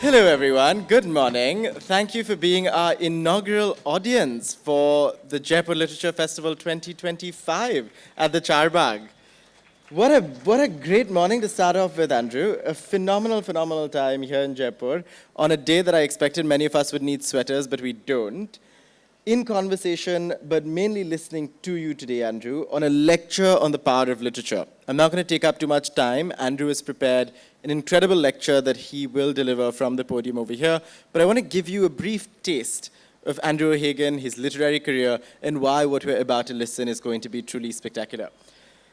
Hello, everyone. Good morning. Thank you for being our inaugural audience for the Jaipur Literature Festival 2025 at the Charbagh. What a great morning to start off with, Andrew. A phenomenal time here in Jaipur on a day that I expected many of us would need sweaters, but we don't. In conversation, but mainly listening to you today, Andrew, on a lecture on the power of literature. I'm not going to take up too much time. Andrew has prepared an incredible lecture that he will deliver from the podium over here, but I want to give you a brief taste of Andrew O'Hagan, his literary career, and why what we're about to listen is going to be truly spectacular.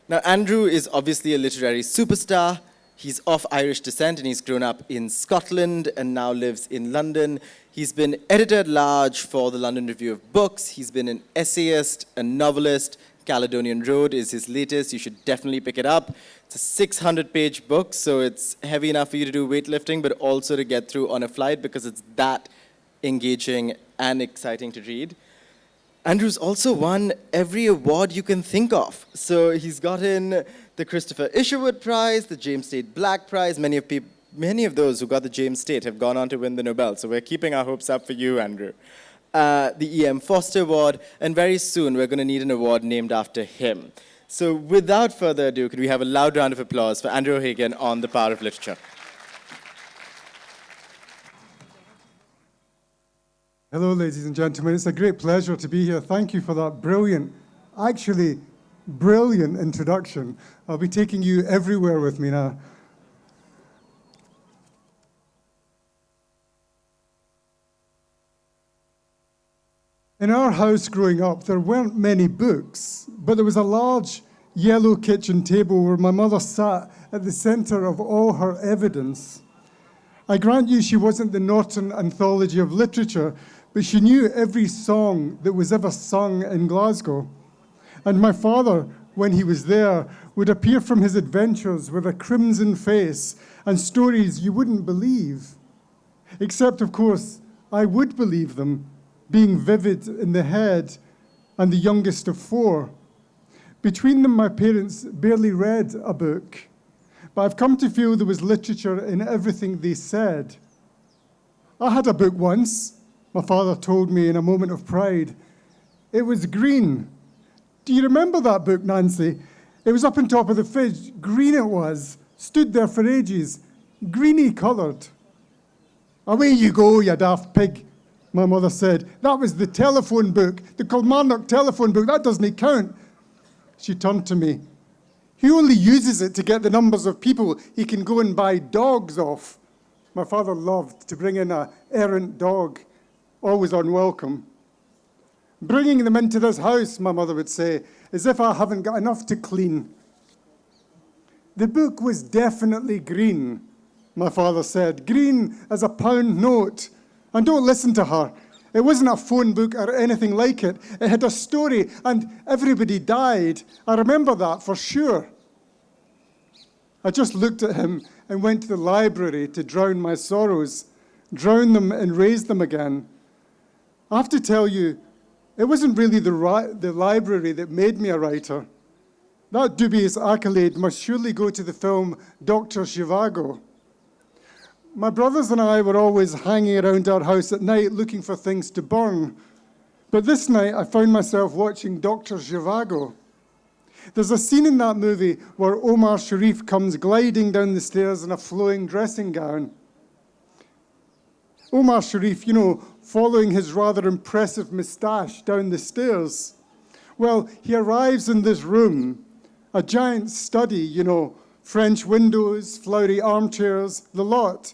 Now, Andrew is obviously a literary superstar. He's of Irish descent and he's grown up in Scotland and now lives in London. He's been editor-at-large for the London Review of Books. He's been an essayist, a novelist. Caledonian Road is his latest. You should definitely pick it up. It's a 600-page book, so it's heavy enough for you to do weightlifting, but also to get through on a flight because it's that engaging and exciting to read. Andrew's also won every award you can think of. So he's gotten the Christopher Isherwood Prize, the James Tate Black Prize. Many of those who got the James Tate have gone on to win the Nobel. So we're keeping our hopes up for you, Andrew. The E.M. Forster Award, and very soon we're going to need an award named after him. So without further ado, can we have a loud round of applause for Andrew O'Hagan on the power of literature? Hello, ladies and gentlemen. It's a great pleasure to be here. Thank you for that brilliant introduction. I'll be taking you everywhere with me now. In our house growing up, there weren't many books, but there was a large yellow kitchen table where my mother sat at the center of all her evidence. I grant you she wasn't the Norton Anthology of Literature, but she knew every song that was ever sung in Glasgow. And my father, when he was there, would appear from his adventures with a crimson face and stories you wouldn't believe. Except, of course, I would believe them, being vivid in the head and the youngest of four. Between them, my parents barely read a book, but I've come to feel there was literature in everything they said. I had a book once, my father told me in a moment of pride. It was green. Do you remember that book, Nancy? It was up on top of the fridge. Green it was. Stood there for ages. Greeny coloured. Away you go, you daft pig, my mother said. That was the telephone book, the Kilmarnock telephone book. That doesn't count. She turned to me. He only uses it to get the numbers of people he can go and buy dogs off. My father loved to bring in an errant dog, always unwelcome. Bringing them into this house, my mother would say, as if I haven't got enough to clean. The book was definitely green, my father said. Green as a pound note. And don't listen to her. It wasn't a phone book or anything like it. It had a story, and everybody died. I remember that for sure. I just looked at him and went to the library to drown my sorrows, drown them and raise them again. I have to tell you, it wasn't really the library that made me a writer. That dubious accolade must surely go to the film Dr. Zhivago. My brothers and I were always hanging around our house at night looking for things to burn. But this night I found myself watching Dr. Zhivago. There's a scene in that movie where Omar Sharif comes gliding down the stairs in a flowing dressing gown. Omar Sharif, following his rather impressive moustache down the stairs. Well, he arrives in this room, a giant study, French windows, flowery armchairs, the lot.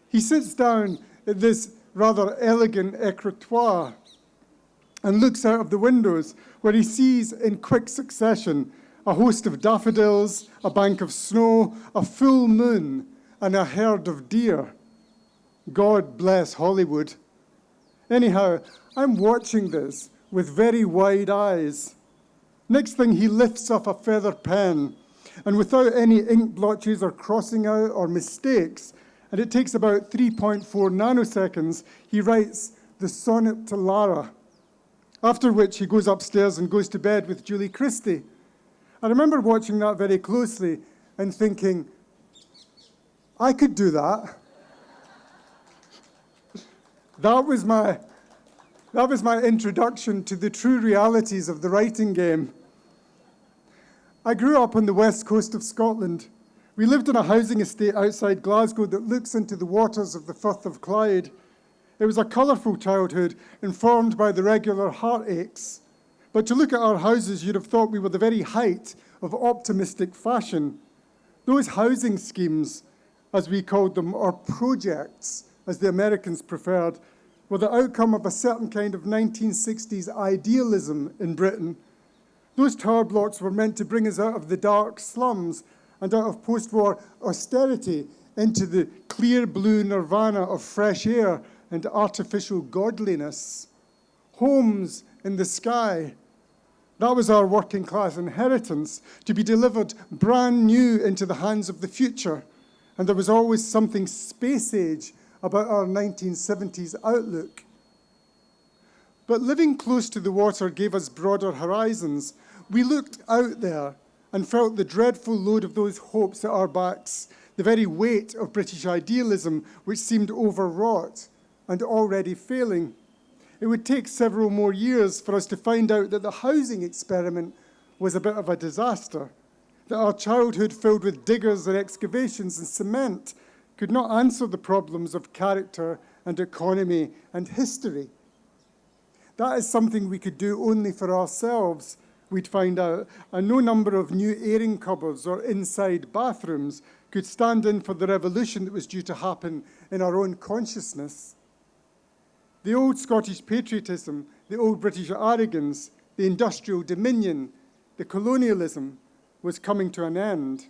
He sits down at this rather elegant écritoire and looks out of the windows where he sees in quick succession a host of daffodils, a bank of snow, a full moon, and a herd of deer. God bless Hollywood. Anyhow, I'm watching this with very wide eyes. Next thing, he lifts up a feather pen, and without any ink blotches or crossing out or mistakes, and it takes about 3.4 nanoseconds, he writes the sonnet to Lara, after which he goes upstairs and goes to bed with Julie Christie. I remember watching that very closely and thinking, I could do that. That was my introduction to the true realities of the writing game. I grew up on the west coast of Scotland. We lived in a housing estate outside Glasgow that looks into the waters of the Firth of Clyde. It was a colourful childhood informed by the regular heartaches. But to look at our houses, you'd have thought we were the very height of optimistic fashion. Those housing schemes, as we called them, or projects, as the Americans preferred, were the outcome of a certain kind of 1960s idealism in Britain. Those tower blocks were meant to bring us out of the dark slums and out of post-war austerity into the clear blue nirvana of fresh air and artificial godliness. Homes in the sky. That was our working class inheritance, to be delivered brand new into the hands of the future. And there was always something space age about our 1970s outlook. But living close to the water gave us broader horizons. We looked out there and felt the dreadful load of those hopes at our backs, the very weight of British idealism, which seemed overwrought and already failing. It would take several more years for us to find out that the housing experiment was a bit of a disaster, that our childhood filled with diggers and excavations and cement could not answer the problems of character and economy and history. That is something we could do only for ourselves, we'd find out, and no number of new airing cupboards or inside bathrooms could stand in for the revolution that was due to happen in our own consciousness. The old Scottish patriotism, the old British arrogance, the industrial dominion, the colonialism was coming to an end.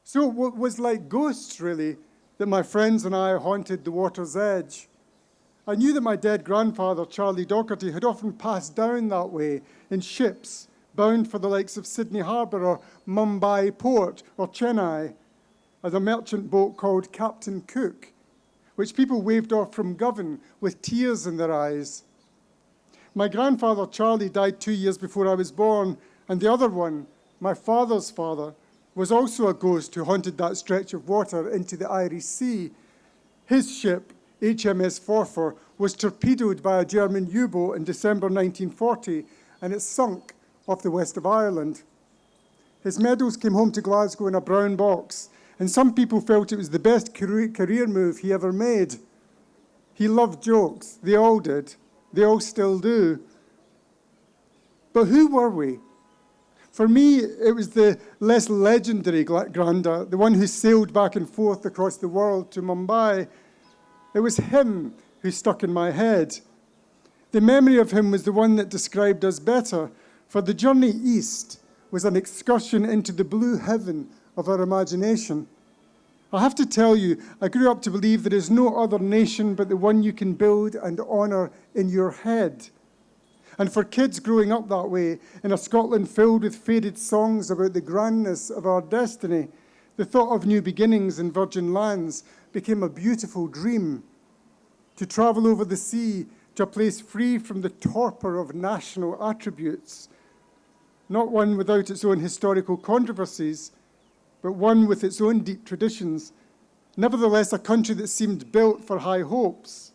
So it was like ghosts, really, that my friends and I haunted the water's edge. I knew that my dead grandfather, Charlie Docherty, had often passed down that way in ships bound for the likes of Sydney Harbour or Mumbai Port or Chennai, as a merchant boat called Captain Cook, which people waved off from Govan with tears in their eyes. My grandfather, Charlie, died 2 years before I was born, and the other one, my father's father, was also a ghost who haunted that stretch of water into the Irish Sea. His ship, HMS Forster, was torpedoed by a German U-boat in December 1940, and it sunk off the west of Ireland. His medals came home to Glasgow in a brown box, and some people felt it was the best career move he ever made. He loved jokes. They all did. They all still do. But who were we? For me, it was the less legendary Granta, the one who sailed back and forth across the world to Mumbai. It was him who stuck in my head. The memory of him was the one that described us better, for the journey east was an excursion into the blue heaven of our imagination. I have to tell you, I grew up to believe there is no other nation but the one you can build and honour in your head. And for kids growing up that way, in a Scotland filled with faded songs about the grandness of our destiny, the thought of new beginnings in virgin lands became a beautiful dream. To travel over the sea to a place free from the torpor of national attributes, not one without its own historical controversies, but one with its own deep traditions, nevertheless a country that seemed built for high hopes.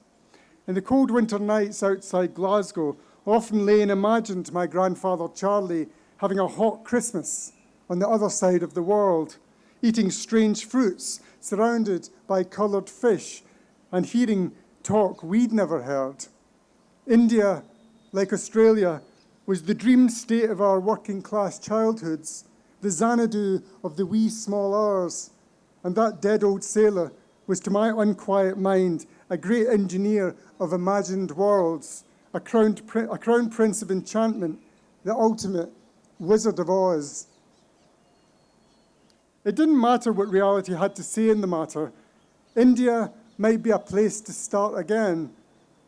In the cold winter nights outside Glasgow, often lay and imagined my grandfather Charlie having a hot Christmas on the other side of the world, eating strange fruits, surrounded by coloured fish, and hearing talk we'd never heard. India, like Australia, was the dream state of our working class childhoods, the Xanadu of the wee small hours, and that dead old sailor was to my unquiet mind a great engineer of imagined worlds, a crown prince of enchantment, the ultimate Wizard of Oz. It didn't matter what reality had to say in the matter. India might be a place to start again.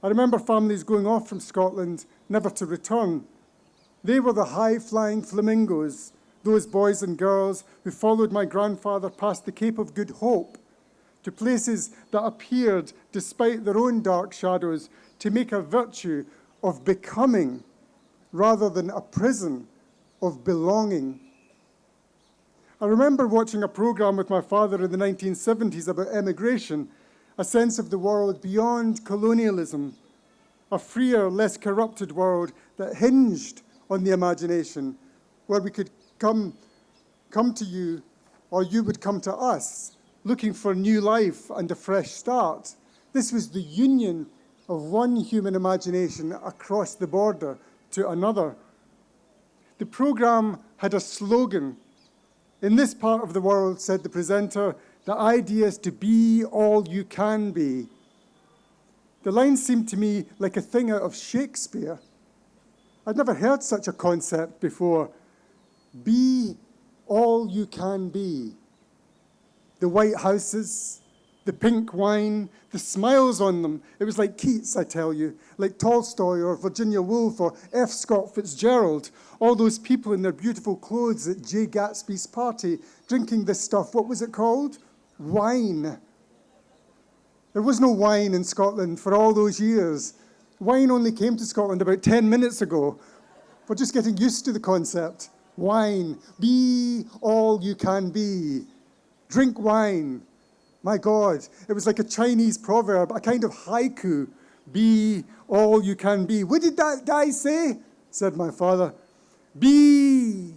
I remember families going off from Scotland, never to return. They were the high-flying flamingos, those boys and girls who followed my grandfather past the Cape of Good Hope to places that appeared, despite their own dark shadows, to make a virtue of becoming rather than a prison of belonging. I remember watching a program with my father in the 1970s about emigration, a sense of the world beyond colonialism, a freer, less corrupted world that hinged on the imagination, where we could come to you, or you would come to us, looking for new life and a fresh start. This was the union of one human imagination across the border to another. The program had a slogan. In this part of the world, said the presenter, the idea is to be all you can be. The line seemed to me like a thing out of Shakespeare. I'd never heard such a concept before. Be all you can be. The white houses, the pink wine, the smiles on them. It was like Keats, I tell you, like Tolstoy or Virginia Woolf or F. Scott Fitzgerald. All those people in their beautiful clothes at Jay Gatsby's party, drinking this stuff. What was it called? Wine. There was no wine in Scotland for all those years. Wine only came to Scotland about 10 minutes ago. We're just getting used to the concept. Wine. Be all you can be. Drink wine. My God, it was like a Chinese proverb, a kind of haiku. Be all you can be. What did that guy say? Said my father. Be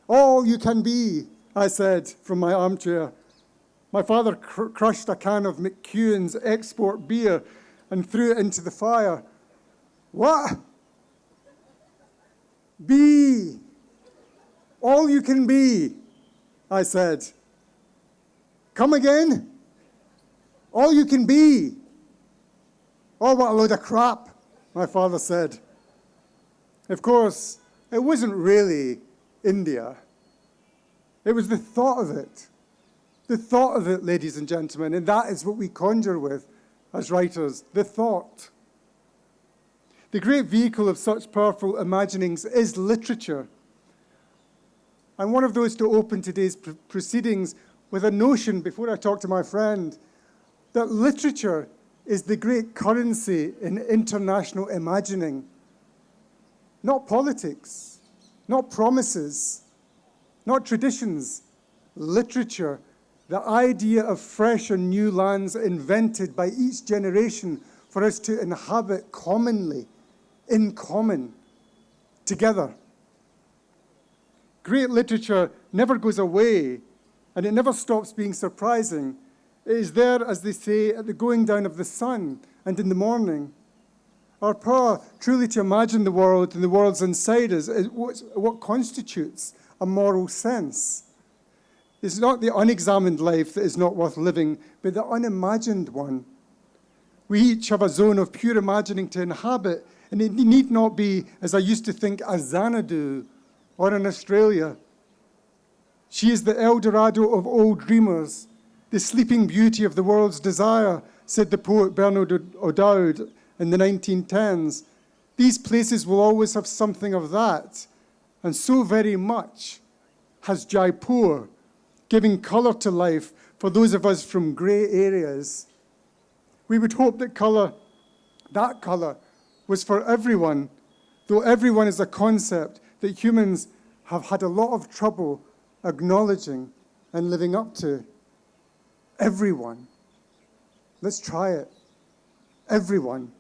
all you can be, I said from my armchair. My father crushed a can of McEwen's export beer and threw it into the fire. What? Be all you can be, I said. Come again? All you can be. Oh, what a load of crap, my father said. Of course, it wasn't really India. It was the thought of it. The thought of it, ladies and gentlemen, and that is what we conjure with as writers, the thought. The great vehicle of such powerful imaginings is literature. I'm one of those to open today's proceedings with a notion, before I talk to my friend, that literature is the great currency in international imagining. Not politics, not promises, not traditions. Literature, the idea of fresh and new lands invented by each generation for us to inhabit commonly, in common, together. Great literature never goes away, and it never stops being surprising. It is there, as they say, at the going down of the sun and in the morning. Our power truly to imagine the world and the worlds inside us is what constitutes a moral sense. It's not the unexamined life that is not worth living, but the unimagined one. We each have a zone of pure imagining to inhabit, and it need not be, as I used to think, a Xanadu or in Australia. She is the El Dorado of old dreamers, the sleeping beauty of the world's desire, said the poet Bernard O'Dowd in the 1910s. These places will always have something of that, and so very much has Jaipur, giving colour to life for those of us from grey areas. We would hope that that colour, was for everyone, though everyone is a concept that humans have had a lot of trouble acknowledging and living up to. Everyone. Let's try it. Everyone.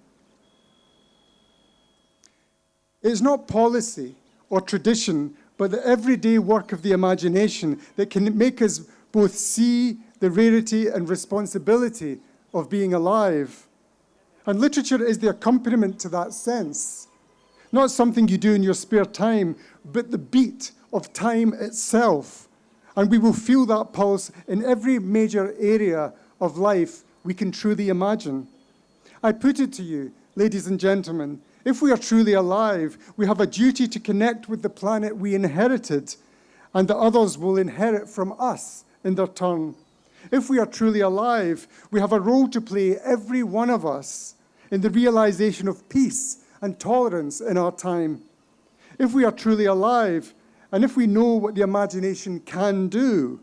It is not policy or tradition, but the everyday work of the imagination that can make us both see the rarity and responsibility of being alive. And literature is the accompaniment to that sense. Not something you do in your spare time, but the beat of time itself. And we will feel that pulse in every major area of life we can truly imagine. I put it to you, ladies and gentlemen, if we are truly alive, we have a duty to connect with the planet we inherited and that others will inherit from us in their turn. If we are truly alive, we have a role to play, every one of us, in the realization of peace and tolerance in our time. If we are truly alive, and if we know what the imagination can do,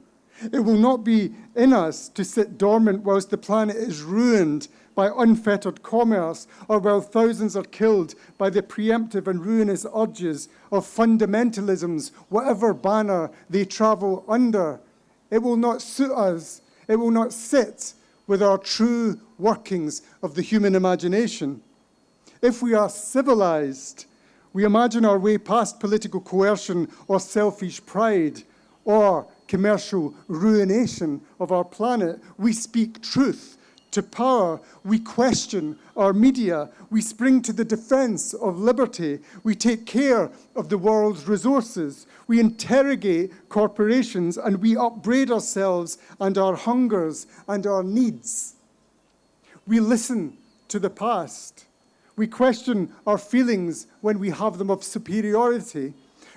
it will not be in us to sit dormant whilst the planet is ruined by unfettered commerce, or while thousands are killed by the preemptive and ruinous urges of fundamentalisms, whatever banner they travel under. It will not suit us. It will not sit with our true workings of the human imagination. If we are civilized, we imagine our way past political coercion or selfish pride or commercial ruination of our planet. We speak truth to power. We question our media. We spring to the defense of liberty. We take care of the world's resources. We interrogate corporations, and we upbraid ourselves and our hungers and our needs. We listen to the past. We question our feelings when we have them of superiority.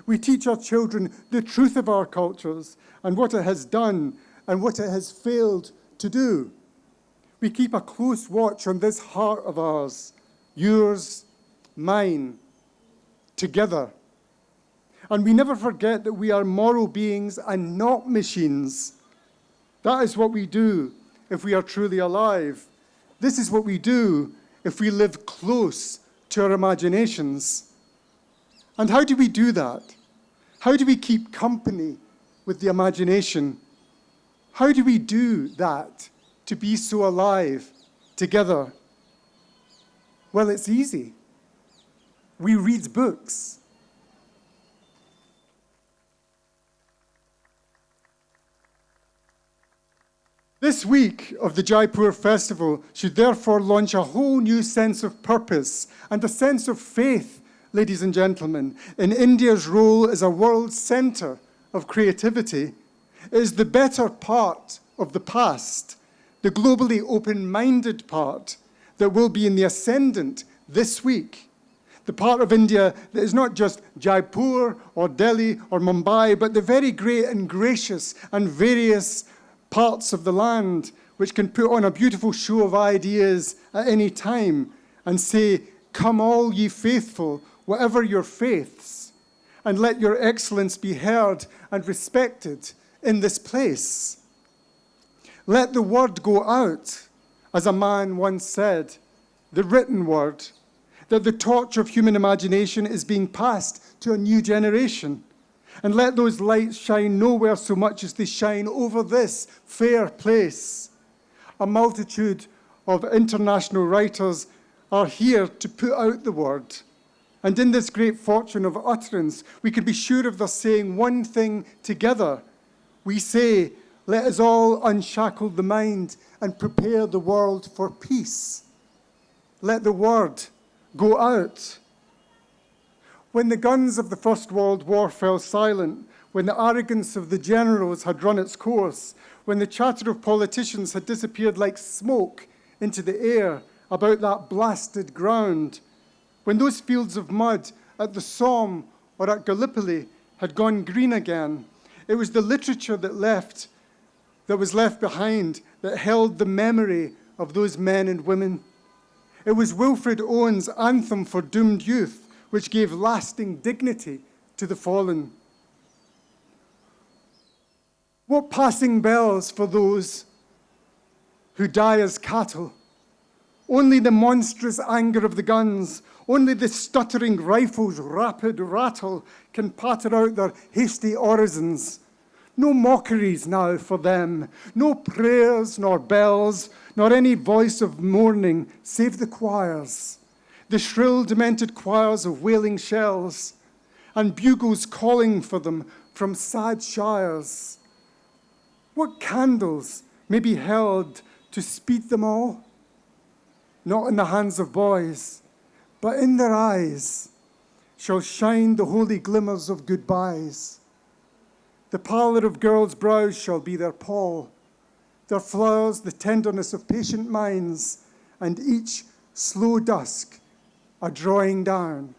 We teach our children the truth of our cultures and what it has done and what it has failed to do. We keep a close watch on this heart of ours, yours, mine, together. And we never forget that we are moral beings and not machines. That is what we do if we are truly alive. This is what we do if we live close to our imaginations. And how do we do that? How do we keep company with the imagination? How do we do that to be so alive together? Well, it's easy. We read books. This week of the Jaipur festival should therefore launch a whole new sense of purpose and a sense of faith, ladies and gentlemen, in India's role as a world centre of creativity. It is the better part of the past, the globally open-minded part, that will be in the ascendant this week. The part of India that is not just Jaipur or Delhi or Mumbai, but the very great and gracious and various parts of the land which can put on a beautiful show of ideas at any time and say, "Come all ye faithful, whatever your faiths, and let your excellence be heard and respected in this place. Let the word go out," as a man once said, the written word, that the torch of human imagination is being passed to a new generation. And let those lights shine nowhere so much as they shine over this fair place. A multitude of international writers are here to put out the word. And in this great fortune of utterance, we can be sure of their saying one thing together. We say, let us all unshackle the mind and prepare the world for peace. Let the word go out. When the guns of the First World War fell silent, when the arrogance of the generals had run its course, when the chatter of politicians had disappeared like smoke into the air about that blasted ground, when those fields of mud at the Somme or at Gallipoli had gone green again, it was the literature that was left behind that held the memory of those men and women. It was Wilfred Owen's anthem for doomed youth, which gave lasting dignity to the fallen. What passing bells for those who die as cattle? Only the monstrous anger of the guns, only the stuttering rifles' rapid rattle can patter out their hasty orisons. No mockeries now for them, no prayers nor bells, nor any voice of mourning save the choirs. The shrill, demented choirs of wailing shells, and bugles calling for them from sad shires. What candles may be held to speed them all? Not in the hands of boys, but in their eyes shall shine the holy glimmers of goodbyes. The pallor of girls' brows shall be their pall, their flowers the tenderness of patient minds, and each slow dusk a drawing down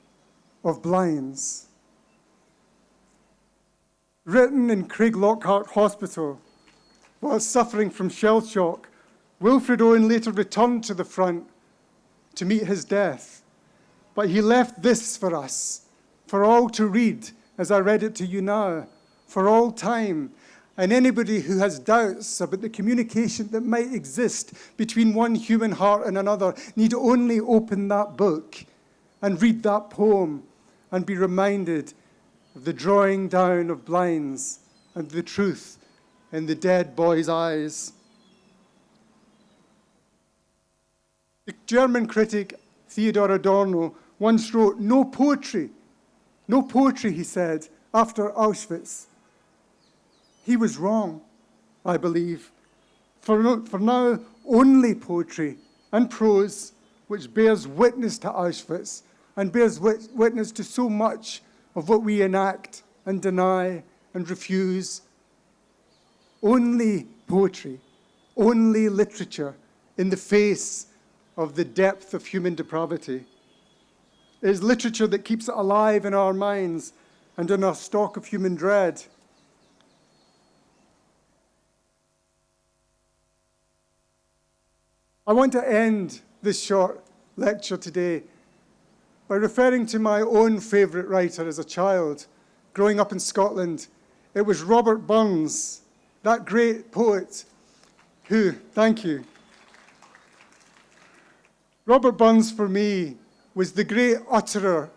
of blinds. Written in Craiglockhart Hospital while suffering from shell shock, Wilfred Owen later returned to the front to meet his death. But he left this for us, for all to read, as I read it to you now, for all time. And anybody who has doubts about the communication that might exist between one human heart and another need only open that book and read that poem and be reminded of the drawing down of blinds and the truth in the dead boy's eyes. The German critic Theodor Adorno once wrote, no poetry, he said, after Auschwitz. He was wrong, I believe. For now, only poetry and prose which bears witness to Auschwitz and bears witness to so much of what we enact and deny and refuse. Only poetry, only literature in the face of the depth of human depravity. It is literature that keeps it alive in our minds and in our stock of human dread. I want to end this short lecture today by referring to my own favourite writer as a child. Growing up in Scotland, it was Robert Burns, that great poet who, thank you. Robert Burns, for me, was the great utterer,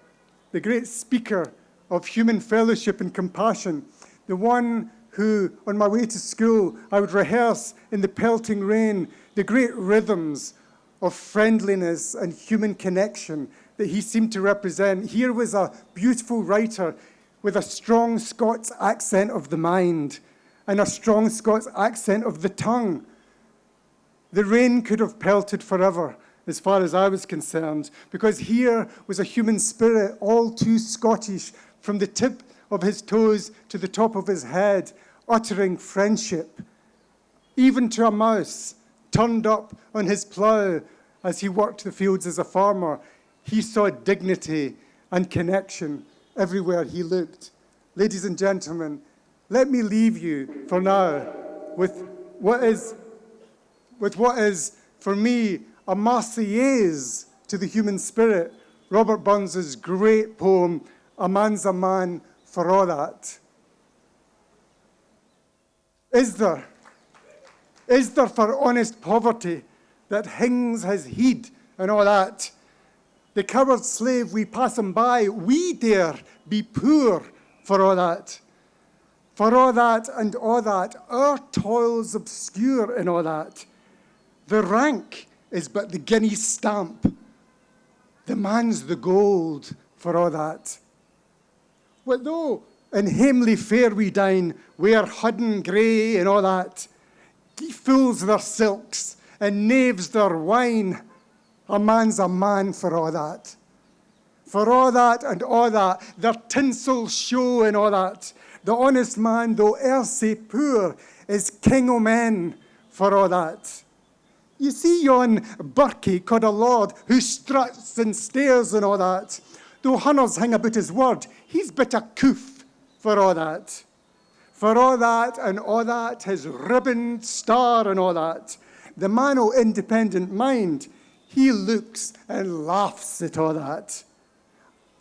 the great speaker of human fellowship and compassion, the one who, on my way to school, I would rehearse in the pelting rain the great rhythms of friendliness and human connection that he seemed to represent. Here was a beautiful writer with a strong Scots accent of the mind and a strong Scots accent of the tongue. The rain could have pelted forever, as far as I was concerned, because here was a human spirit, all too Scottish, from the tip of his toes to the top of his head, uttering friendship, even to a mouse turned up on his plough as he worked the fields as a farmer. He saw dignity and connection everywhere he looked. Ladies and gentlemen, let me leave you for now with what is, for me, a Marseillaise to the human spirit, Robert Burns' great poem, A Man's a Man for All That. Is there for honest poverty that hings his heed and all that? The coward slave we pass him by, we dare be poor for all that. For all that and all that, our toils obscure in all that. The rank is but the guinea stamp. The man's the gold for all that. What though in hamely fare we dine, wear hudden grey and all that, fools their silks and knaves their wine, a man's a man for all that. For all that and all that, their tinsel show and all that, the honest man, though e'er sae poor, is king o' men for all that. You see yon Burkie called a lord who struts and stares and all that. Though hunters hang about his word, he's but a coof for all that. For all that and all that, his ribboned star and all that. The man o' independent mind, he looks and laughs at all that.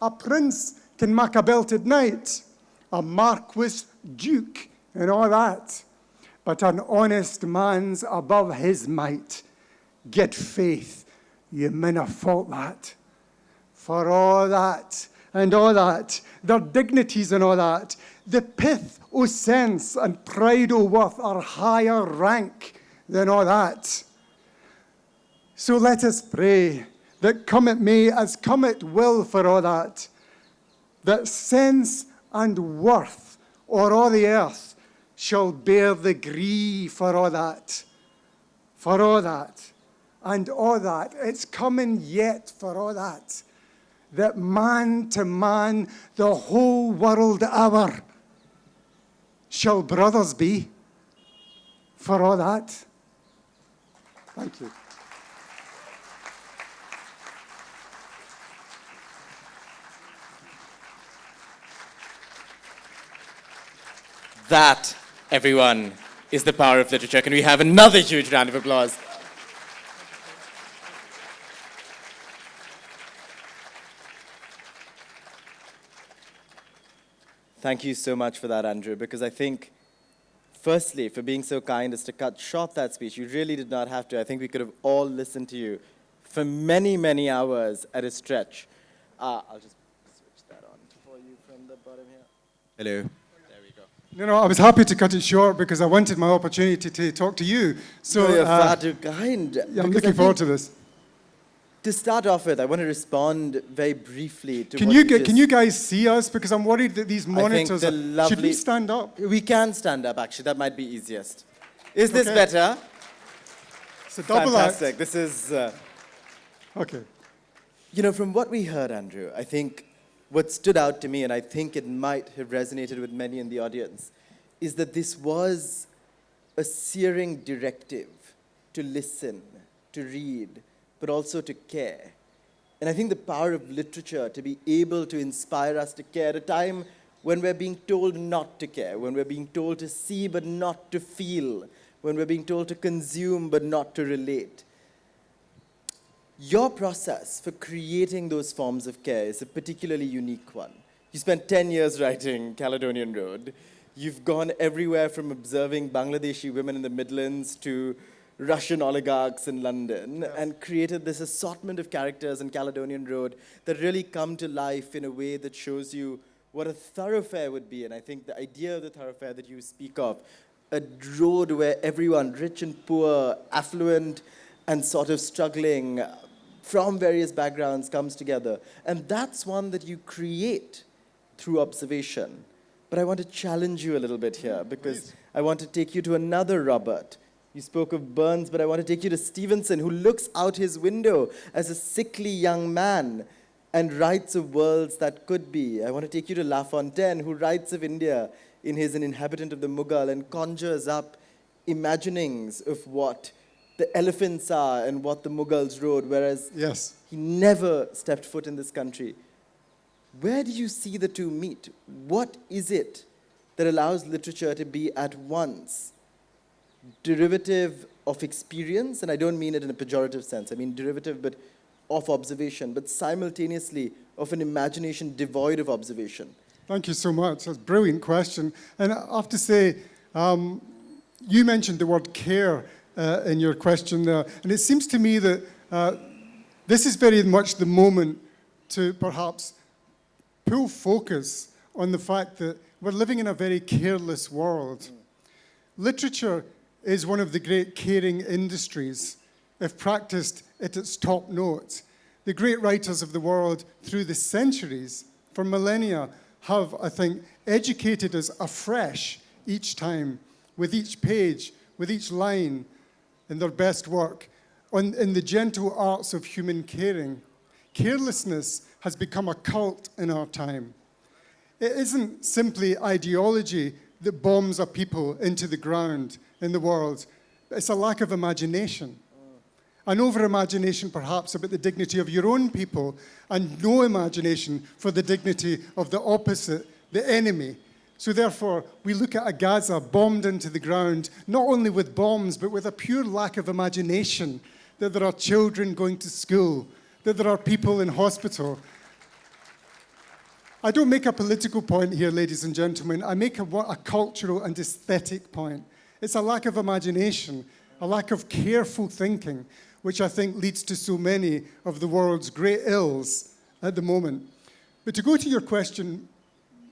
A prince can mak a belted knight, a marquis duke and all that. But an honest man's above his might. Get faith, you minna fault that. For all that and all that, their dignities and all that, the pith o' sense and pride o' worth are higher rank than all that. So let us pray that come it may as come it will for all that sense and worth o'er all the earth shall bear the gree for all that. For all that and all that, it's coming yet for all that man to man the whole world our shall brothers be for all that. Thank you. That, everyone, is the power of literature. Can we have another huge round of applause? Thank you so much for that, Andrew, because I think, firstly, for being so kind as to cut short that speech. You really did not have to. I think we could have all listened to you for many, many hours at a stretch. I'll just switch that on for you from the bottom here. Hello. There we go. No, I was happy to cut it short because I wanted my opportunity to talk to you. So you're far too kind. Yeah, I'm looking forward to this. To start off with, I want to respond very briefly to Can what you just... can you guys see us? Because I'm worried that these monitors. the lovely... Should we stand up? We can stand up, actually. That might be easiest. Is this Okay. better? It's a double Fantastic. act. This is... Okay. You know, from what we heard, Andrew, I think what stood out to me, and I think it might have resonated with many in the audience, is that this was a searing directive to listen, to read, but also to care. And I think the power of literature to be able to inspire us to care at a time when we're being told not to care, when we're being told to see but not to feel, when we're being told to consume but not to relate. Your process for creating those forms of care is a particularly unique one. You spent 10 years writing Caledonian Road. You've gone everywhere from observing Bangladeshi women in the Midlands to Russian oligarchs in London, and created this assortment of characters in Caledonian Road that really come to life in a way that shows you what a thoroughfare would be. And I think the idea of the thoroughfare that you speak of, a road where everyone, rich and poor, affluent and sort of struggling, from various backgrounds comes together. And that's one that you create through observation. But I want to challenge you a little bit here, because I want to take you to another Robert. You spoke of Burns, but I want to take you to Stevenson, who looks out his window as a sickly young man and writes of worlds that could be. I want to take you to La Fontaine, who writes of India in his An Inhabitant of the Mughal and conjures up imaginings of what the elephants are and what the Mughals rode, whereas he never stepped foot in this country. Where do you see the two meet? What is it that allows literature to be at once derivative of experience, and I don't mean it in a pejorative sense, I mean derivative but of observation, but simultaneously of an imagination devoid of observation? Thank you so much. That's a brilliant question. And I have to say, you mentioned the word care in your question there, and it seems to me that this is very much the moment to perhaps pull focus on the fact that we're living in a very careless world. Literature is one of the great caring industries, if practiced at its top note. The great writers of the world through the centuries, for millennia, have, I think, educated us afresh each time, with each page, with each line, in their best work, in the gentle arts of human caring. Carelessness has become a cult in our time. It isn't simply ideology that bombs a people into the ground in the world. It's a lack of imagination. An over-imagination, perhaps, about the dignity of your own people, and no imagination for the dignity of the opposite, the enemy. So therefore, we look at a Gaza bombed into the ground, not only with bombs, but with a pure lack of imagination, that there are children going to school, that there are people in hospital. I don't make a political point here, ladies and gentlemen. I make a cultural and aesthetic point. It's a lack of imagination, a lack of careful thinking, which I think leads to so many of the world's great ills at the moment. But to go to your question,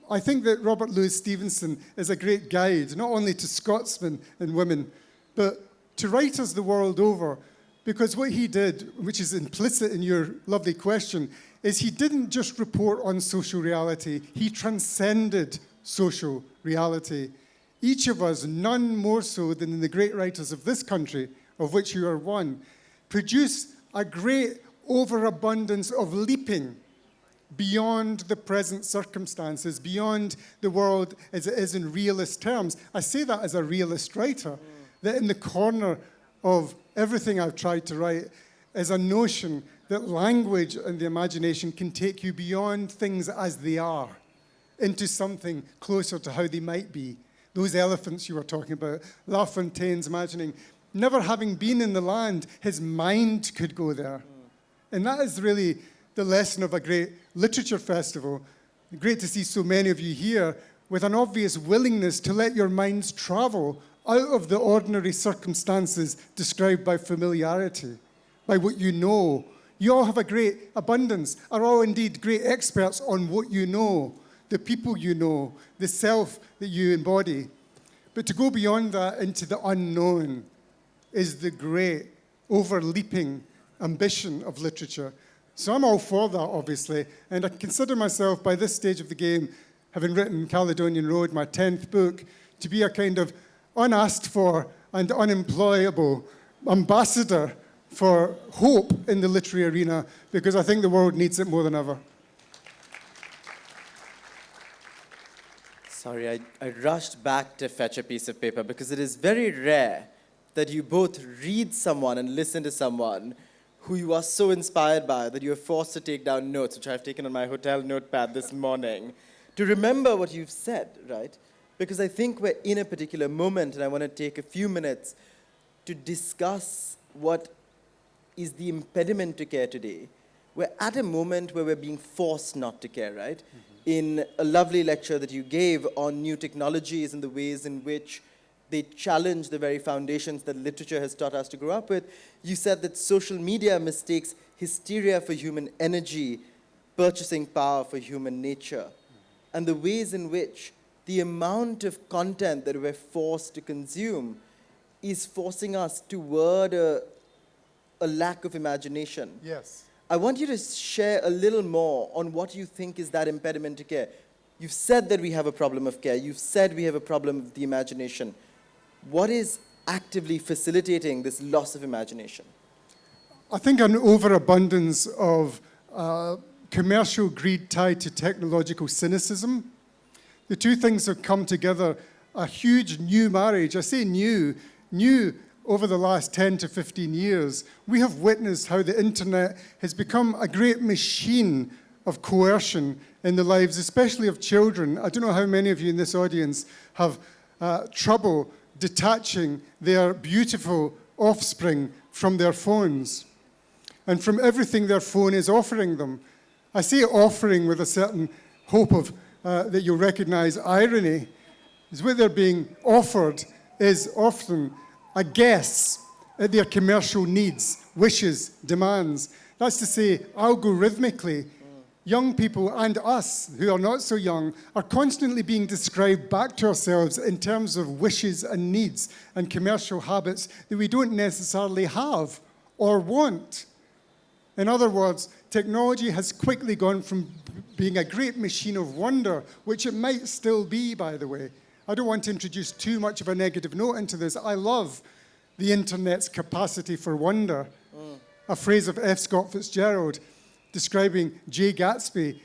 I think that Robert Louis Stevenson is a great guide, not only to Scotsmen and women, but to writers the world over, because what he did, which is implicit in your lovely question, is he didn't just report on social reality, he transcended social reality. Each of us, none more so than the great writers of this country, of which you are one, produce a great overabundance of leaping beyond the present circumstances, beyond the world as it is in realist terms. I say that as a realist writer, that in the corner of everything I've tried to write is a notion that language and the imagination can take you beyond things as they are into something closer to how they might be. Those elephants you were talking about, La Fontaine's imagining, never having been in the land, his mind could go there. And that is really the lesson of a great literature festival. Great to see so many of you here with an obvious willingness to let your minds travel out of the ordinary circumstances described by familiarity, by what you know. You all have a great abundance, are all indeed great experts on what you know, the people you know, the self that you embody. But to go beyond that into the unknown is the great overleaping ambition of literature. So I'm all for that, obviously, and I consider myself, by this stage of the game, having written Caledonian Road, my 10th book, to be a kind of unasked for and unemployable ambassador for hope in the literary arena, because I think the world needs it more than ever. Sorry, I rushed back to fetch a piece of paper because it is very rare that you both read someone and listen to someone who you are so inspired by that you're forced to take down notes, which I've taken on my hotel notepad this morning, to remember what you've said, right? Because I think we're in a particular moment, and I want to take a few minutes to discuss what is the impediment to care today. We're at a moment where we're being forced not to care, right? In a lovely lecture that you gave on new technologies and the ways in which they challenge the very foundations that literature has taught us to grow up with, you said that social media mistakes hysteria for human energy, purchasing power for human nature, and the ways in which the amount of content that we're forced to consume is forcing us toward a lack of imagination. Yes. I want you to share a little more on what you think is that impediment to care. You've said that we have a problem of care. You've said we have a problem of the imagination. What is actively facilitating this loss of imagination? I think an overabundance of commercial greed tied to technological cynicism. The two things have come together, a huge new marriage. I say new over the last 10 to 15 years. We have witnessed how the internet has become a great machine of coercion in the lives, especially of children. I don't know how many of you in this audience have trouble detaching their beautiful offspring from their phones and from everything their phone is offering them. I say offering with a certain hope of that you'll recognize irony, is what they're being offered is often a guess at their commercial needs, wishes, demands. That's to say, algorithmically, young people and us, who are not so young, are constantly being described back to ourselves in terms of wishes and needs and commercial habits that we don't necessarily have or want. In other words, technology has quickly gone from being a great machine of wonder, which it might still be, by the way. I don't want to introduce too much of a negative note into this. I love the internet's capacity for wonder, a phrase of F. Scott Fitzgerald describing Jay Gatsby.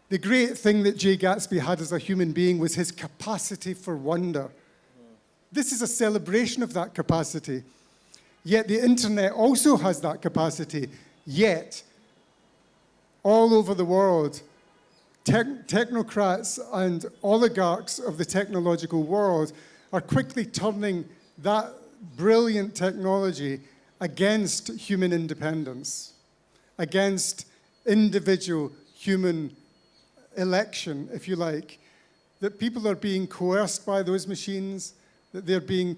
The great thing that Jay Gatsby had as a human being was his capacity for wonder. This is a celebration of that capacity. Yet the internet also has that capacity. Yet, all over the world, technocrats and oligarchs of the technological world are quickly turning that brilliant technology against human independence, against individual human election, if you like, that people are being coerced by those machines, that they're being,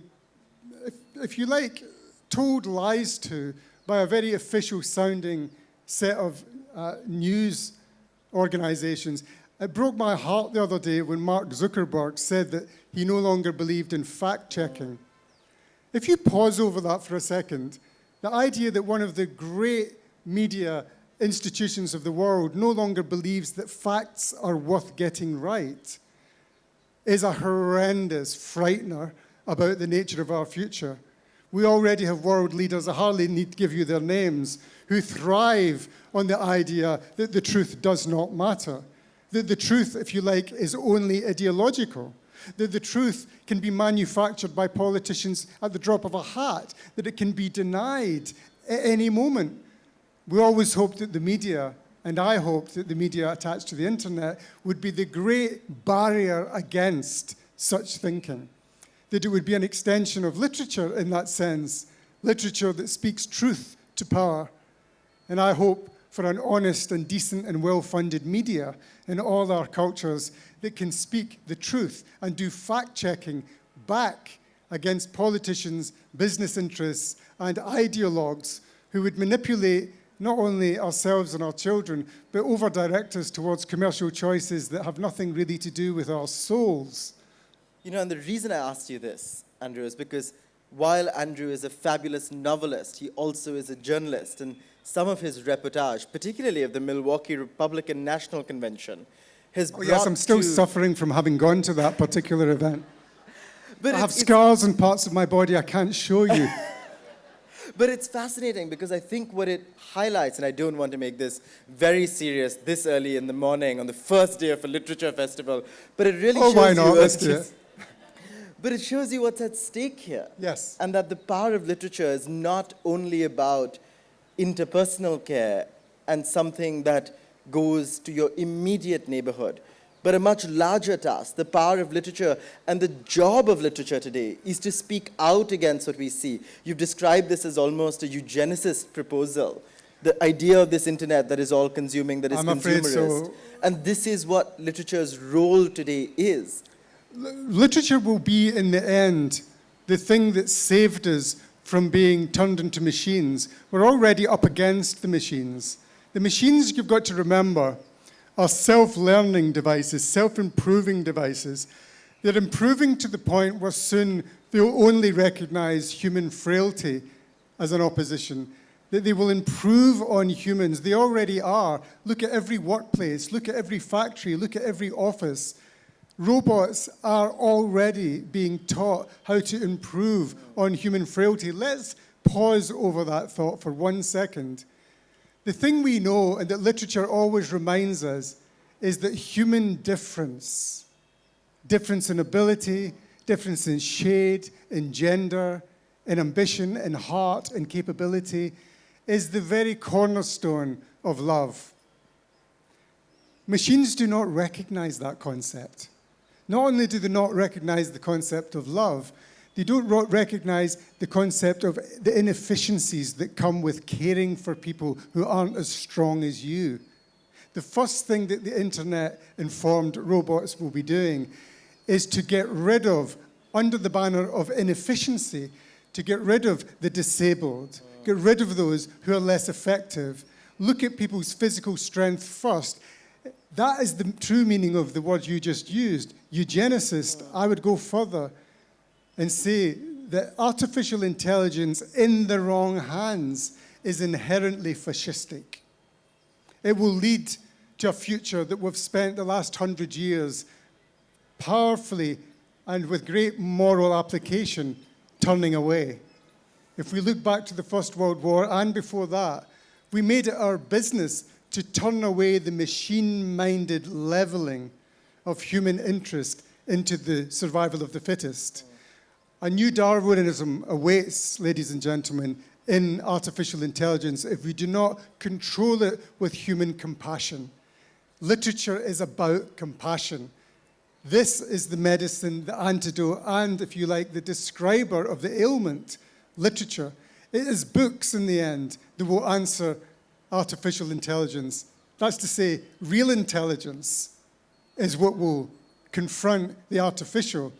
if you like, told lies to by a very official sounding set of news organizations. It broke my heart the other day when Mark Zuckerberg said that he no longer believed in fact-checking. If you pause over that for a second, the idea that one of the great media institutions of the world no longer believes that facts are worth getting right is a horrendous frightener about the nature of our future. We already have world leaders, I hardly need to give you their names, who thrive on the idea that the truth does not matter, that the truth, if you like, is only ideological, that the truth can be manufactured by politicians at the drop of a hat, that it can be denied at any moment. We always hoped that the media, and I hoped that the media attached to the internet, would be the great barrier against such thinking, that it would be an extension of literature in that sense, literature that speaks truth to power. And I hope for an honest and decent and well-funded media in all our cultures that can speak the truth and do fact-checking back against politicians, business interests, and ideologues who would manipulate not only ourselves and our children, but over-direct us towards commercial choices that have nothing really to do with our souls. You know, and the reason I asked you this, Andrew, is because while Andrew is a fabulous novelist, he also is a journalist. And some of his reportage, particularly of the Milwaukee Republican National Convention, has Oh yes, I'm still to... suffering from having gone to that particular event. But I have scars on parts of my body I can't show you. But it's fascinating because I think what it highlights, and I don't want to make this very serious this early in the morning on the first day of a literature festival, but it really shows why not? you... Let's do it. But it shows you what's at stake here. Yes. And that the power of literature is not only about interpersonal care and something that goes to your immediate neighborhood, but a much larger task. The power of literature and the job of literature today is to speak out against what we see. You've described this as almost a eugenicist proposal, the idea of this internet that is all-consuming, that is I'm afraid consumerist. so. And this is what literature's role today is. Literature will be, in the end, the thing that saved us from being turned into machines. We're already up against the machines. The machines, you've got to remember, are self-learning devices, self-improving devices. They're improving to the point where soon they'll only recognize human frailty as an opposition, that they will improve on humans. They already are. Look at every workplace, look at every factory, look at every office. Robots are already being taught how to improve on human frailty. Let's pause over that thought for 1 second. The thing we know, and that literature always reminds us, is that human difference in ability, difference in shade, in gender, in ambition, in heart, in capability, is the very cornerstone of love. Machines do not recognize that concept. Not only do they not recognize the concept of love, they don't recognize the concept of the inefficiencies that come with caring for people who aren't as strong as you. The first thing that the internet-informed robots will be doing is to get rid of, under the banner of inefficiency, to get rid of the disabled, get rid of those who are less effective, look at people's physical strength first. That is the true meaning of the word you just used. Eugenicist, I would go further and say that artificial intelligence in the wrong hands is inherently fascistic. It will lead to a future that we've spent the last 100 years powerfully and with great moral application turning away. If we look back to the First World War and before that, we made it our business to turn away the machine-minded leveling of human interest into the survival of the fittest. A new Darwinism awaits, ladies and gentlemen, in artificial intelligence if we do not control it with human compassion. Literature is about compassion. This is the medicine, the antidote, and, if you like, the describer of the ailment, literature. It is books, in the end, that will answer artificial intelligence. That's to say, real intelligence is what will confront the artificial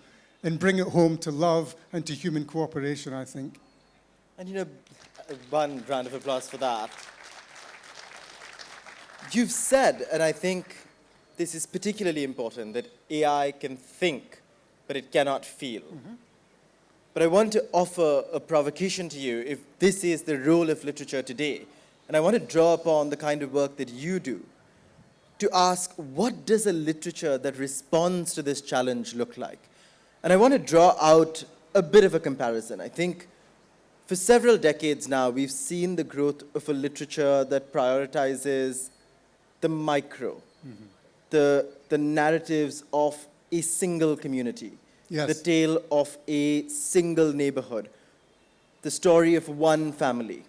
and bring it home to love and to human cooperation, I think. And you know, one round of applause for that. You've said, and I think this is particularly important, that AI can think, but it cannot feel. Mm-hmm. But I want to offer a provocation to you if this is the role of literature today. And I want to draw upon the kind of work that you do to ask, what does a literature that responds to this challenge look like? And I want to draw out a bit of a comparison. I think for several decades now, we've seen the growth of a literature that prioritizes the micro, the narratives of a single community, yes, the tale of a single neighborhood, the story of one family.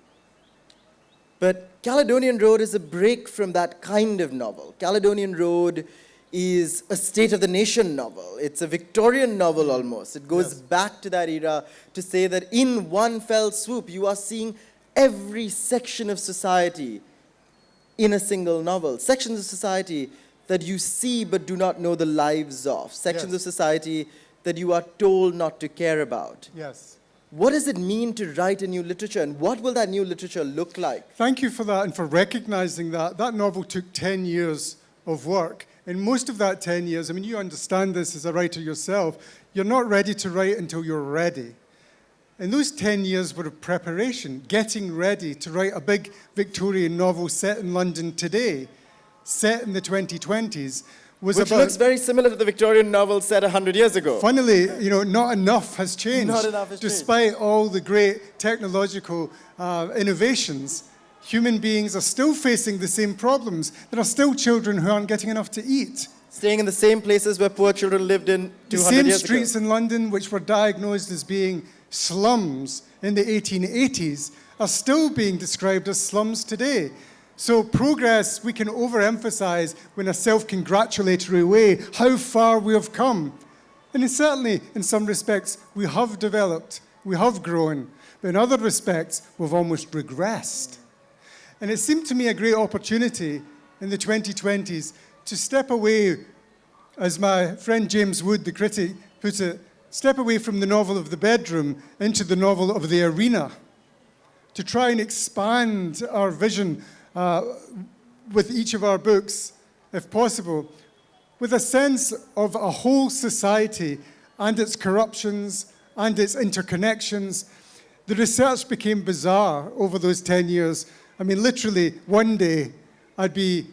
But Caledonian Road is a break from that kind of novel. Caledonian Road is a State of the Nation novel. It's a Victorian novel almost. It goes back to that era to say that in one fell swoop, you are seeing every section of society in a single novel. Sections of society that you see but do not know the lives of. Sections of society that you are told not to care about. Yes. What does it mean to write a new literature, and what will that new literature look like? Thank you for that and for recognizing that. That novel took 10 years of work. And most of that 10 years, I mean, you understand this as a writer yourself, you're not ready to write until you're ready. And those 10 years were of preparation, getting ready to write a big Victorian novel set in London today, set in the 2020s, which looks very similar to the Victorian novel set 100 years ago. Funnily, not enough has changed. Not enough has changed. Despite all the great technological innovations, human beings are still facing the same problems. There are still children who aren't getting enough to eat. Staying in the same places where poor children lived in 200 years ago. The same streets in London which were diagnosed as being slums in the 1880s are still being described as slums today. So progress we can overemphasize in a self-congratulatory way, how far we have come. And certainly, in some respects, we have developed, we have grown, but in other respects, we've almost regressed. And it seemed to me a great opportunity in the 2020s to step away, as my friend James Wood, the critic, put it, step away from the novel of the bedroom into the novel of the arena, to try and expand our vision with each of our books, if possible, with a sense of a whole society and its corruptions and its interconnections. The research became bizarre over those 10 years. I mean, literally, one day, I'd be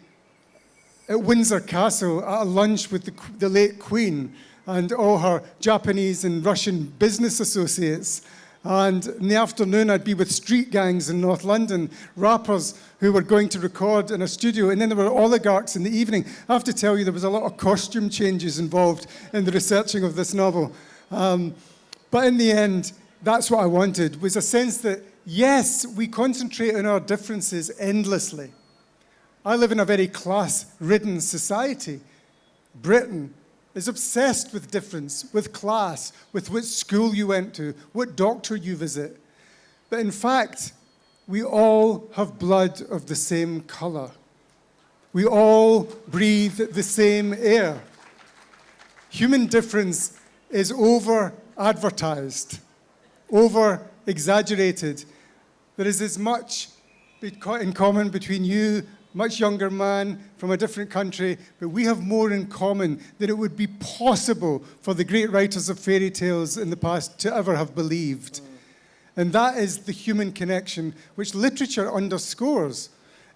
at Windsor Castle at a lunch with the late Queen and all her Japanese and Russian business associates. And in the afternoon, I'd be with street gangs in North London, rappers who were going to record in a studio. And then there were oligarchs in the evening. I have to tell you, there was a lot of costume changes involved in the researching of this novel. But in the end, that's what I wanted, was a sense that, yes, we concentrate on our differences endlessly. I live in a very class-ridden society. Britain is obsessed with difference, with class, with which school you went to, what doctor you visit. But in fact, we all have blood of the same color. We all breathe the same air. Human difference is over-advertised, over-exaggerated. There is as much in common between you, much younger man from a different country, but we have more in common than it would be possible for the great writers of fairy tales in the past to ever have believed. And that is the human connection which literature underscores.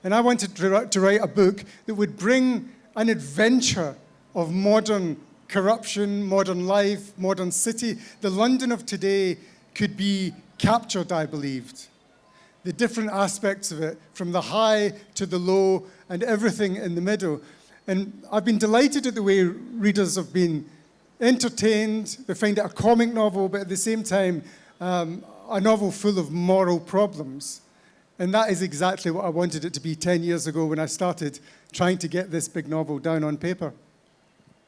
And I wanted to write a book that would bring an adventure of modern corruption, modern life, modern city. The London of today could be captured, I believed. The different aspects of it, from the high to the low and everything in the middle. And I've been delighted at the way readers have been entertained. They find it a comic novel, but at the same time, a novel full of moral problems. And that is exactly what I wanted it to be 10 years ago when I started trying to get this big novel down on paper.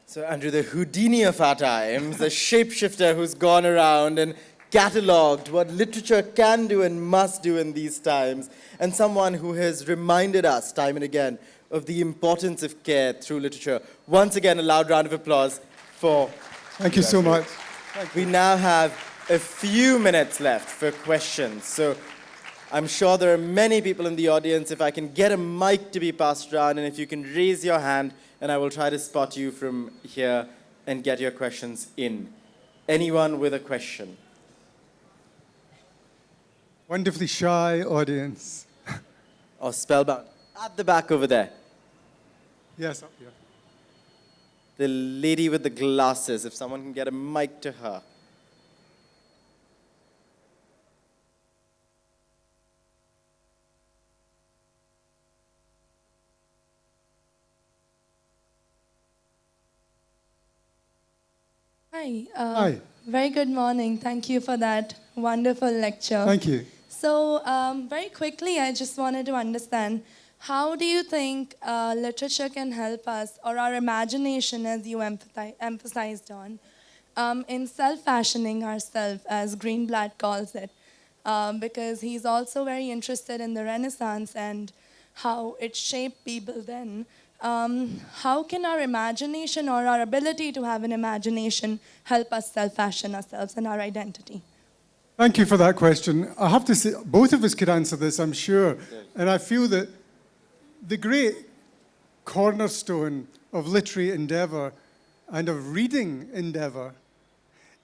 So Andrew, the Houdini of our times, the shapeshifter who's gone around and catalogued what literature can do and must do in these times, and someone who has reminded us time and again of the importance of care through literature. Once again, a loud round of applause for... Thank you so much. We now have a few minutes left for questions. So I'm sure there are many people in the audience. If I can get a mic to be passed around, and if you can raise your hand, and I will try to spot you from here and get your questions in. Anyone with a question? Wonderfully shy audience. Or spellbound. At the back over there. Yes, up here. The lady with the glasses, if someone can get a mic to her. Hi. Hi. Very good morning. Thank you for that wonderful lecture. Thank you. So, very quickly, I just wanted to understand, how do you think literature can help us, or our imagination, as you emphasized on, in self-fashioning ourselves, as Greenblatt calls it, because he's also very interested in the Renaissance and how it shaped people then. How can our imagination, or our ability to have an imagination, help us self-fashion ourselves and our identity? Thank you for that question. I have to say, both of us could answer this, I'm sure. And I feel that the great cornerstone of literary endeavor and of reading endeavor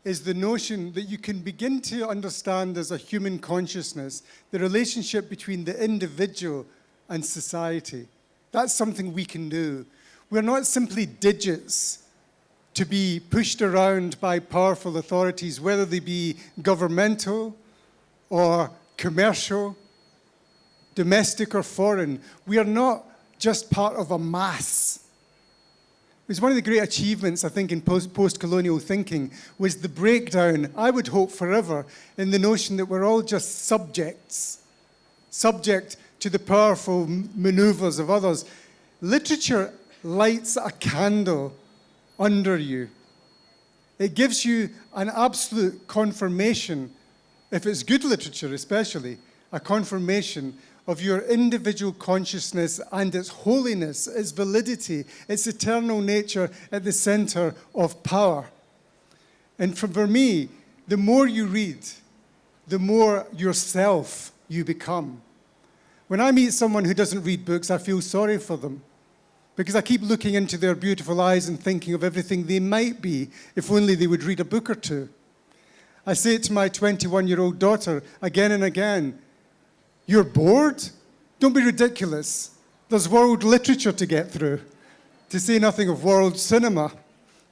is the notion that you can begin to understand as a human consciousness the relationship between the individual and society. That's something we can do. We're not simply digits to be pushed around by powerful authorities, whether they be governmental or commercial, domestic or foreign. We are not just part of a mass. It was one of the great achievements, I think, in post-colonial thinking, was the breakdown, I would hope forever, in the notion that we're all just subjects, subject to the powerful maneuvers of others. Literature lights a candle under you. It gives you an absolute confirmation, if it's good literature especially, a confirmation of your individual consciousness and its holiness, its validity, its eternal nature at the center of power. And for me, the more you read, the more yourself you become. When I meet someone who doesn't read books, I feel sorry for them, because I keep looking into their beautiful eyes and thinking of everything they might be if only they would read a book or two. I say it to my 21-year-old daughter again and again, "You're bored? Don't be ridiculous. There's world literature to get through, to say nothing of world cinema,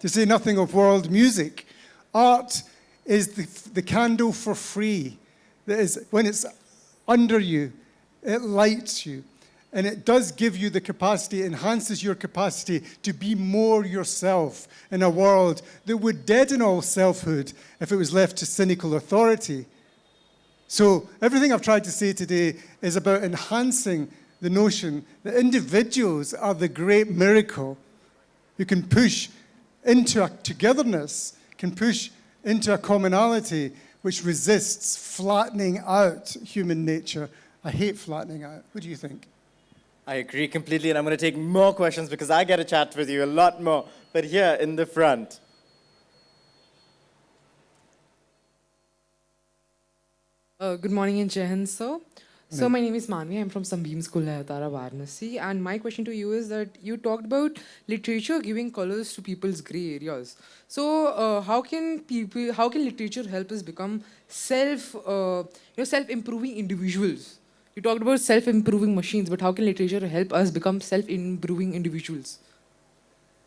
to say nothing of world music. Art is the candle for free. That is, when it's under you, it lights you. And it does give you the capacity, enhances your capacity to be more yourself in a world that would deaden all selfhood if it was left to cynical authority. So everything I've tried to say today is about enhancing the notion that individuals are the great miracle who can push into a togetherness, can push into a commonality which resists flattening out human nature. I hate flattening out. What do you think? I agree completely, and I'm going to take more questions because I get to chat with you a lot more. But here in the front. Good morning and Jai Hind, sir. So my name is Manvi. I'm from Sunbeam School, Lahatara, Varanasi. And my question to you is that you talked about literature giving colors to people's gray areas. So how can literature help us become self-improving individuals? You talked about self-improving machines, but how can literature help us become self-improving individuals?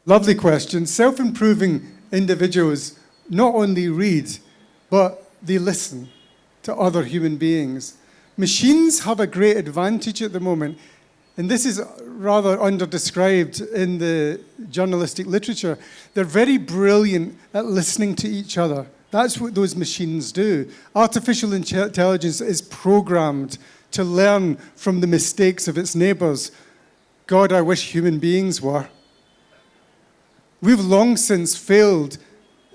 Lovely question. Self-improving individuals not only read, but they listen to other human beings. Machines have a great advantage at the moment, and this is rather under-described in the journalistic literature. They're very brilliant at listening to each other. That's what those machines do. Artificial intelligence is programmed to learn from the mistakes of its neighbors. God, I wish human beings were. We've long since failed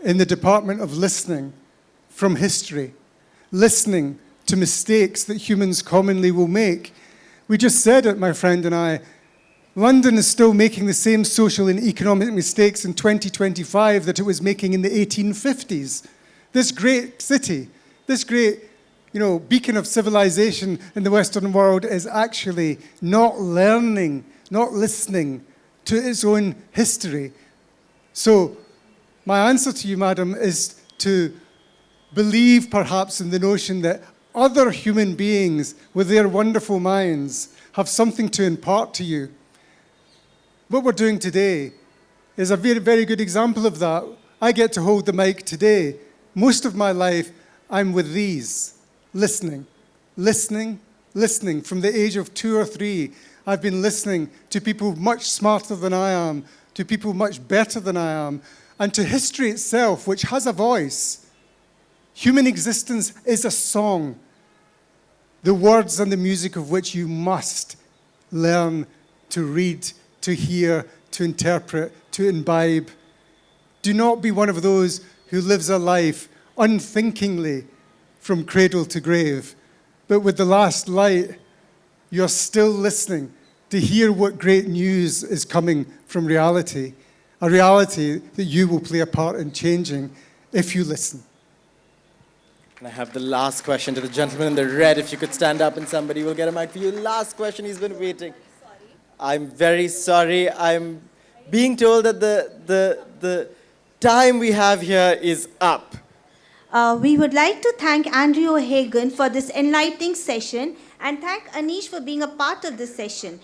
in the department of listening from history, listening to mistakes that humans commonly will make. We just said it, my friend and I, London is still making the same social and economic mistakes in 2025 that it was making in the 1850s. This great city, this great beacon of civilization in the Western world is actually not learning, not listening to its own history. So my answer to you, madam, is to believe perhaps in the notion that other human beings with their wonderful minds have something to impart to you. What we're doing today is a very, very good example of that. I get to hold the mic today. Most of my life, I'm with these. Listening. From the age of 2 or 3, I've been listening to people much smarter than I am, to people much better than I am, and to history itself, which has a voice. Human existence is a song, the words and the music of which you must learn to read, to hear, to interpret, to imbibe. Do not be one of those who lives a life unthinkingly from cradle to grave, but with the last light, you're still listening to hear what great news is coming from reality, a reality that you will play a part in changing if you listen. And I have the last question to the gentleman in the red. If you could stand up and somebody will get a mic for you. Last question, he's been waiting. I'm very sorry. I'm being told that the time we have here is up. We would like to thank Andrew O'Hagan for this enlightening session and thank Anish for being a part of this session.